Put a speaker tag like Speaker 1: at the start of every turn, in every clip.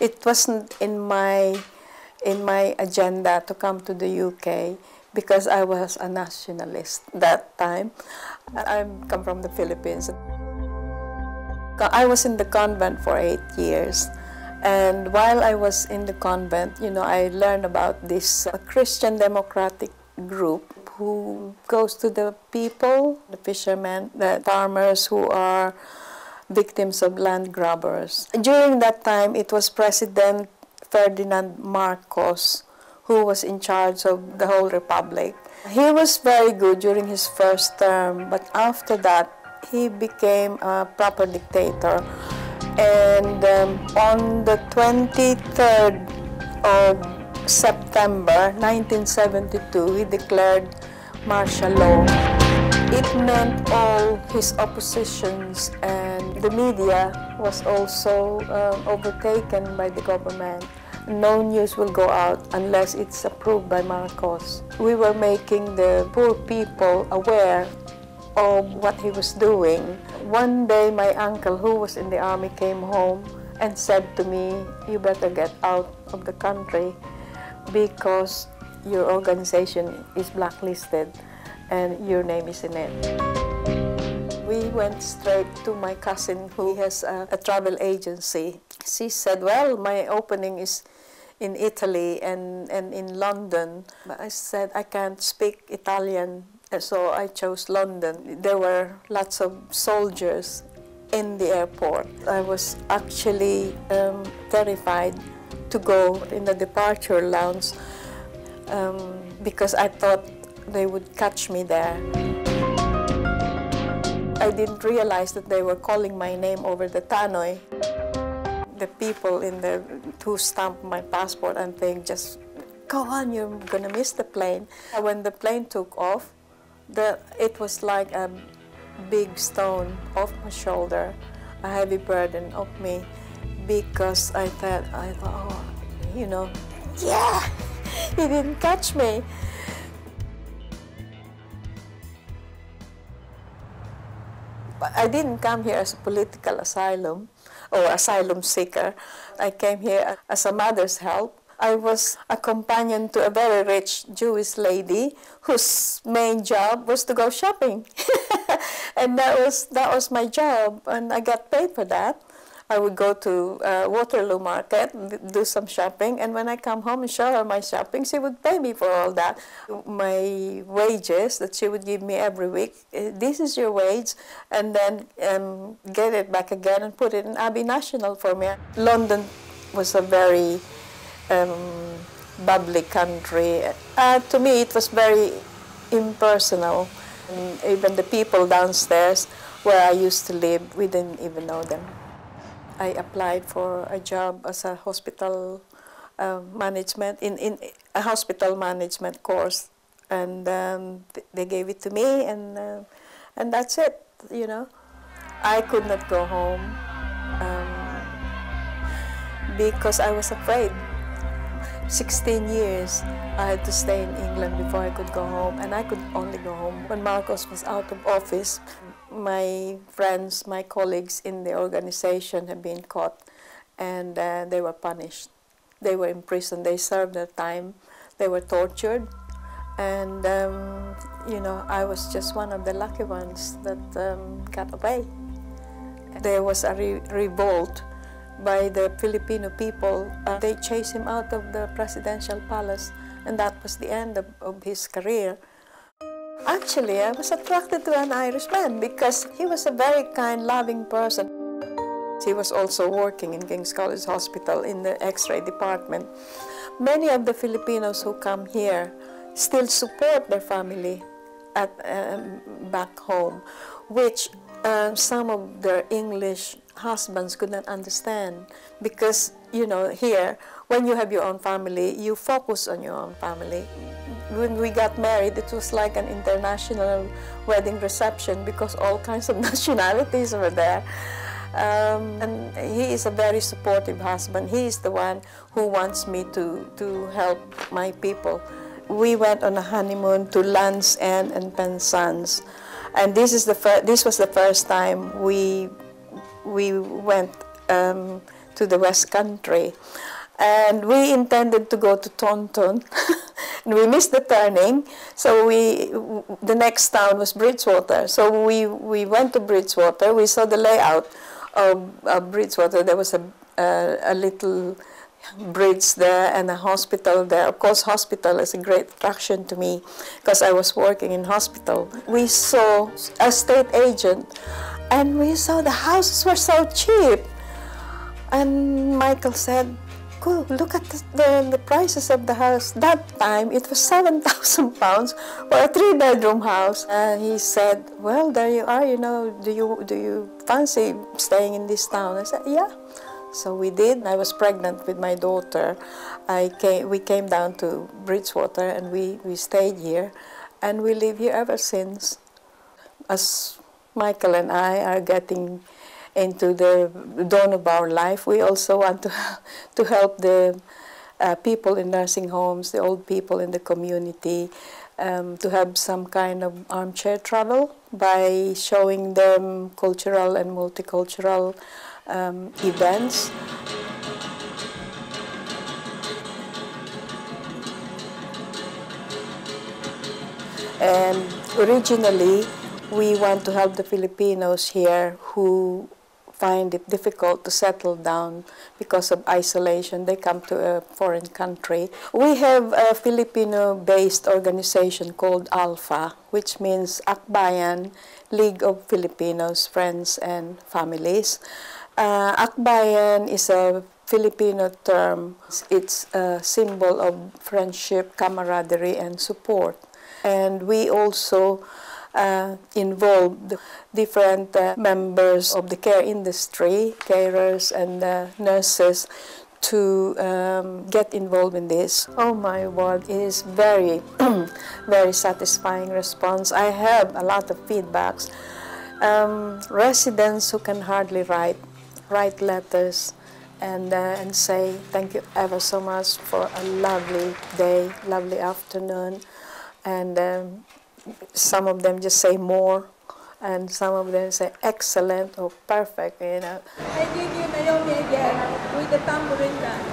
Speaker 1: It wasn't in my agenda to come to the UK because I was a nationalist that time. I come from the Philippines. I was in the convent for 8 years. And while I was in the convent, you know, I learned about this Christian democratic group who goes to the people, the fishermen, the farmers who are victims of land grabbers. During that time, it was President Ferdinand Marcos who was in charge of the whole republic. He was very good during his first term, but after that, he became a proper dictator. And on the 23rd of September 1972, he declared martial law. It meant all his oppositions and the media was also overtaken by the government. No news will go out unless it's approved by Marcos. We were making the poor people aware of what he was doing. One day my uncle, who was in the army, came home and said to me, "You better get out of the country because your organization is blacklisted and your name is in it." We went straight to my cousin who has a travel agency. She said, "Well, my opening is in Italy and in London." But I said, "I can't speak Italian." So I chose London. There were lots of soldiers in the airport. I was actually terrified to go in the departure lounge because I thought they would catch me there. I didn't realize that they were calling my name over the tannoy. The people who stamped my passport and saying, "Just go on, you're gonna miss the plane." When the plane took off, it was like a big stone off my shoulder, a heavy burden of me, because I thought, oh, you know, yeah, he didn't catch me. But I didn't come here as a political asylum or asylum seeker. I came here as a mother's help. I was a companion to a very rich Jewish lady whose main job was to go shopping. And that was my job, and I got paid for that. I would go to Waterloo Market, do some shopping, and when I come home and show her my shopping, she would pay me for all that. My wages that she would give me every week, "This is your wage," and then get it back again and put it in Abbey National for me. London was a very bubbly country. To me, it was very impersonal. And even the people downstairs where I used to live, we didn't even know them. I applied for a job as a hospital management, in a hospital management course, and they gave it to me, and that's it, you know. I could not go home because I was afraid. 16 years I had to stay in England before I could go home, and I could only go home when Marcos was out of office. My friends, my colleagues in the organization had been caught, and they were punished. They were imprisoned, they served their time, they were tortured, and you know, I was just one of the lucky ones that got away. There was a revolt by the Filipino people. They chased him out of the presidential palace, and that was the end of his career. Actually, I was attracted to an Irishman because he was a very kind, loving person. He was also working in King's College Hospital in the X-ray department. Many of the Filipinos who come here still support their family back home, which some of their English husbands could not understand, because, you know, here, when you have your own family, you focus on your own family. When we got married, it was like an international wedding reception because all kinds of nationalities were there. And he is a very supportive husband. He is the one who wants me to help my people. We went on a honeymoon to Land's End and Penzance, and this was the first time we went to the West Country. And we intended to go to Taunton, and we missed the turning, so the next town was Bridgewater. So we went to Bridgewater. We saw the layout of Bridgewater. There was a little bridge there and a hospital there. Of course, hospital is a great attraction to me because I was working in hospital. We saw a state agent, and we saw the houses were so cheap. And Michael said, "Cool, look at the prices of the house." That time, it was £7,000 for a 3-bedroom house. And he said, "Well, there you are, you know, do you fancy staying in this town?" I said, "Yeah." So we did. I was pregnant with my daughter. We came down to Bridgewater, and we stayed here, and we live here ever since. As Michael and I are getting into the dawn of our life, we also want to help the people in nursing homes, the old people in the community, to have some kind of armchair travel by showing them cultural and multicultural events. And originally, we want to help the Filipinos here who find it difficult to settle down because of isolation. They come to a foreign country. We have a Filipino-based organization called ALPHA, which means Akbayan, League of Filipinos, Friends and Families. Akbayan is a Filipino term. It's a symbol of friendship, camaraderie, and support. And we also involved different members of the care industry, carers and nurses, to get involved in this. Oh my word, it is very, very satisfying response. I have a lot of feedbacks. Residents who can hardly write letters and say thank you ever so much for a lovely day, lovely afternoon, and some of them just say more, and some of them say excellent or perfect, you know.
Speaker 2: I give you Naomi again with the tambourine dance.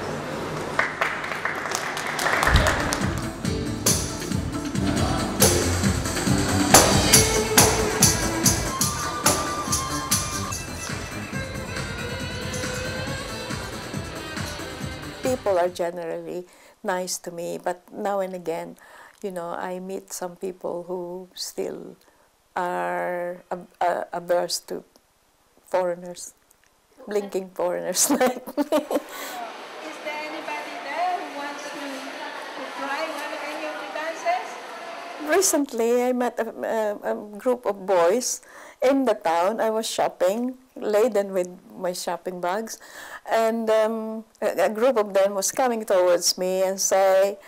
Speaker 1: People are generally nice to me, but now and again, you know, I meet some people who still are averse to foreigners, blinking foreigners like me.
Speaker 2: Is there anybody there who wants to try any of the dances?
Speaker 1: Recently, I met a group of boys in the town. I was shopping, laden with my shopping bags, and a group of them was coming towards me and say,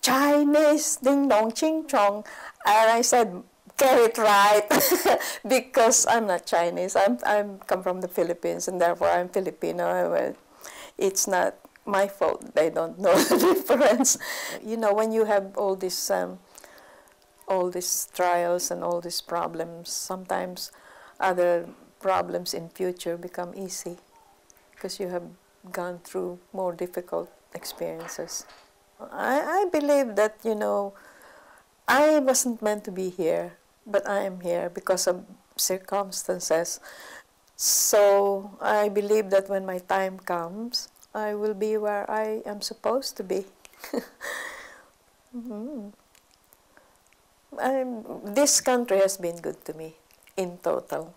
Speaker 1: "Chinese, ding dong, ching chong." And I said, "Get it right," because I'm not Chinese. I'm come from the Philippines, and therefore I'm Filipino. It's not my fault they don't know the difference. You know, when you have all these trials and all these problems, sometimes other problems in future become easy because you have gone through more difficult experiences. I believe that, you know, I wasn't meant to be here, but I am here because of circumstances. So I believe that when my time comes, I will be where I am supposed to be. This country has been good to me, in total.